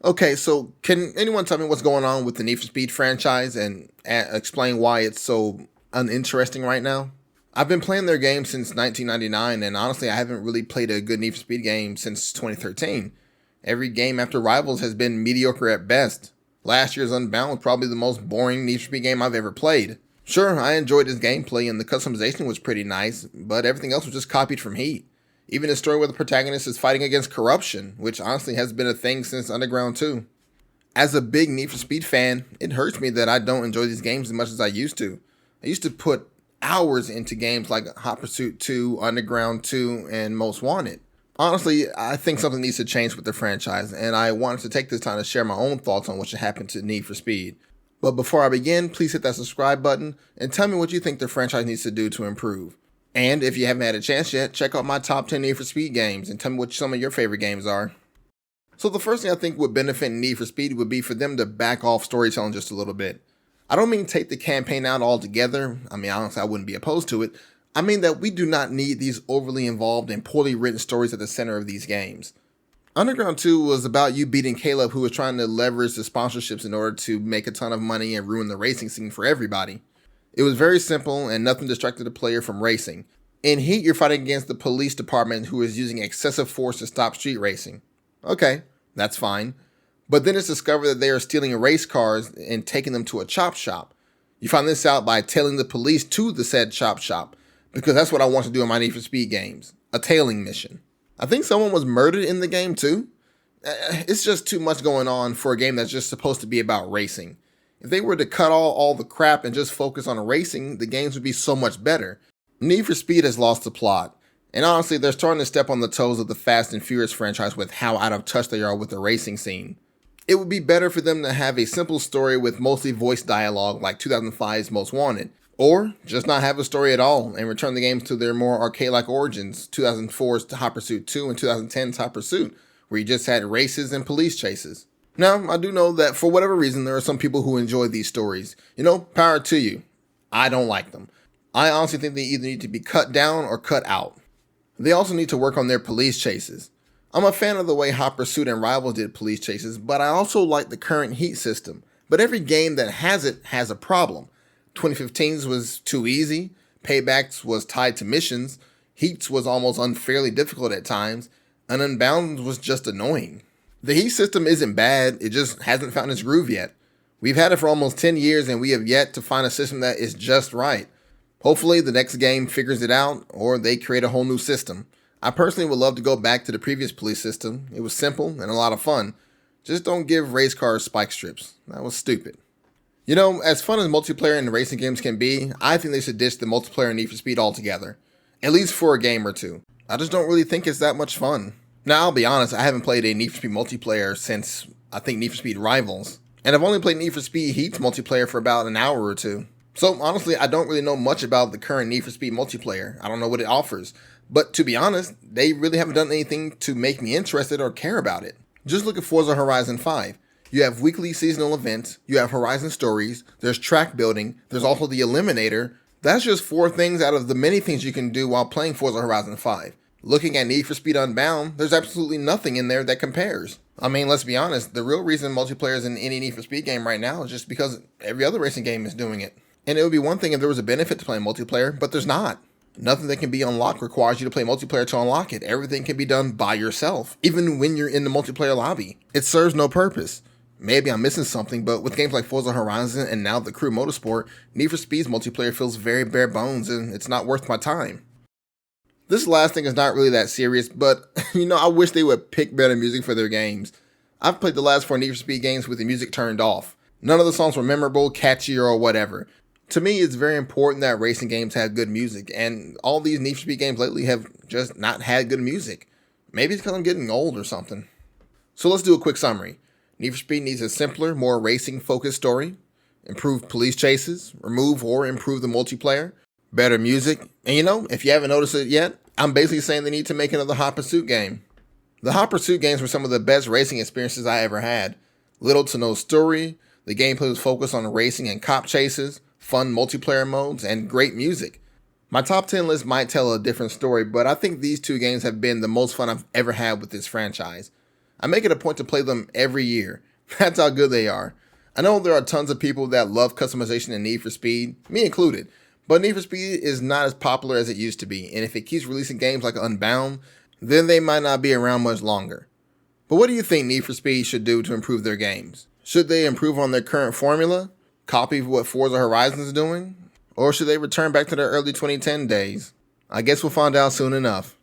Okay, so can anyone tell me what's going on with the Need for Speed franchise and explain why it's so uninteresting right now? I've been playing their game since 1999, and honestly, I haven't really played a good Need for Speed game since 2013. Every game after Rivals has been mediocre at best. Last year's Unbound was probably the most boring Need for Speed game I've ever played. Sure, I enjoyed his gameplay and the customization was pretty nice, but everything else was just copied from Heat. Even a story where the protagonist is fighting against corruption, which honestly has been a thing since Underground 2. As a big Need for Speed fan, it hurts me that I don't enjoy these games as much as I used to. I used to put hours into games like Hot Pursuit 2, Underground 2, and Most Wanted. Honestly, I think something needs to change with the franchise, and I wanted to take this time to share my own thoughts on what should happen to Need for Speed. But before I begin, please hit that subscribe button and tell me what you think the franchise needs to do to improve. And if you haven't had a chance yet, check out my top 10 Need for Speed games and tell me what some of your favorite games are. So the first thing I think would benefit Need for Speed would be for them to back off storytelling just a little bit. I don't mean take the campaign out altogether. I mean, honestly, I wouldn't be opposed to it. I mean that we do not need these overly involved and poorly written stories at the center of these games. Underground 2 was about you beating Caleb, who was trying to leverage the sponsorships in order to make a ton of money and ruin the racing scene for everybody. It was very simple and nothing distracted the player from racing. In Heat, you're fighting against the police department who is using excessive force to stop street racing. Okay, that's fine. But then it's discovered that they are stealing race cars and taking them to a chop shop. You find this out by tailing the police to the said chop shop, because that's what I want to do in my Need for Speed games, a tailing mission. I think someone was murdered in the game too. It's just too much going on for a game that's just supposed to be about racing. If they were to cut all the crap and just focus on racing, the games would be so much better. Need for Speed has lost the plot, and honestly, they're starting to step on the toes of the Fast and Furious franchise with how out of touch they are with the racing scene. It would be better for them to have a simple story with mostly voice dialogue like 2005's Most Wanted, or just not have a story at all and return the games to their more arcade-like origins, 2004's Hot Pursuit 2 and 2010's Hot Pursuit, where you just had races and police chases. Now, I do know that for whatever reason, there are some people who enjoy these stories. Power to you. I don't like them. I honestly think they either need to be cut down or cut out. They also need to work on their police chases. I'm a fan of the way Hot Pursuit and Rivals did police chases, but I also like the current Heat system. But every game that has it has a problem. 2015's was too easy, Payback's was tied to missions, Heat's was almost unfairly difficult at times, and Unbound was just annoying. The Heat system isn't bad, it just hasn't found its groove yet. We've had it for almost 10 years and we have yet to find a system that is just right. Hopefully the next game figures it out, or they create a whole new system. I personally would love to go back to the previous police system. It was simple and a lot of fun. Just don't give race cars spike strips. That was stupid. As fun as multiplayer in racing games can be, I think they should ditch the multiplayer in Need for Speed altogether. At least for a game or two. I just don't really think it's that much fun. Now, I'll be honest, I haven't played a Need for Speed multiplayer since, I think, Need for Speed Rivals. And I've only played Need for Speed Heat's multiplayer for about an hour or two. So, honestly, I don't really know much about the current Need for Speed multiplayer. I don't know what it offers. But to be honest, they really haven't done anything to make me interested or care about it. Just look at Forza Horizon 5. You have weekly seasonal events, you have Horizon stories, there's track building, there's also the Eliminator. That's just 4 things out of the many things you can do while playing Forza Horizon 5. Looking at Need for Speed Unbound, there's absolutely nothing in there that compares. I mean, let's be honest, the real reason multiplayer is in any Need for Speed game right now is just because every other racing game is doing it. And it would be one thing if there was a benefit to playing multiplayer, but there's not. Nothing that can be unlocked requires you to play multiplayer to unlock it. Everything can be done by yourself, even when you're in the multiplayer lobby. It serves no purpose. Maybe I'm missing something, but with games like Forza Horizon and now the Crew Motorsport, Need for Speed's multiplayer feels very bare bones and it's not worth my time. This last thing is not really that serious, but I wish they would pick better music for their games. I've played the last 4 Need for Speed games with the music turned off. None of the songs were memorable, catchy, or whatever. To me, it's very important that racing games have good music, and all these Need for Speed games lately have just not had good music. Maybe it's because I'm getting old or something. So let's do a quick summary. Need for Speed needs a simpler, more racing-focused story, improved police chases, remove or improve the multiplayer, better music, and if you haven't noticed it yet, I'm basically saying they need to make another Hot Pursuit game. The Hot Pursuit games were some of the best racing experiences I ever had. Little to no story, the gameplay was focused on racing and cop chases, fun multiplayer modes, and great music. My top 10 list might tell a different story, but I think these 2 games have been the most fun I've ever had with this franchise. I make it a point to play them every year. That's how good they are. I know there are tons of people that love customization in Need for Speed, me included, but Need for Speed is not as popular as it used to be, and if it keeps releasing games like Unbound, then they might not be around much longer. But what do you think Need for Speed should do to improve their games? Should they improve on their current formula? Copy what Forza Horizon is doing? Or should they return back to their early 2010 days? I guess we'll find out soon enough.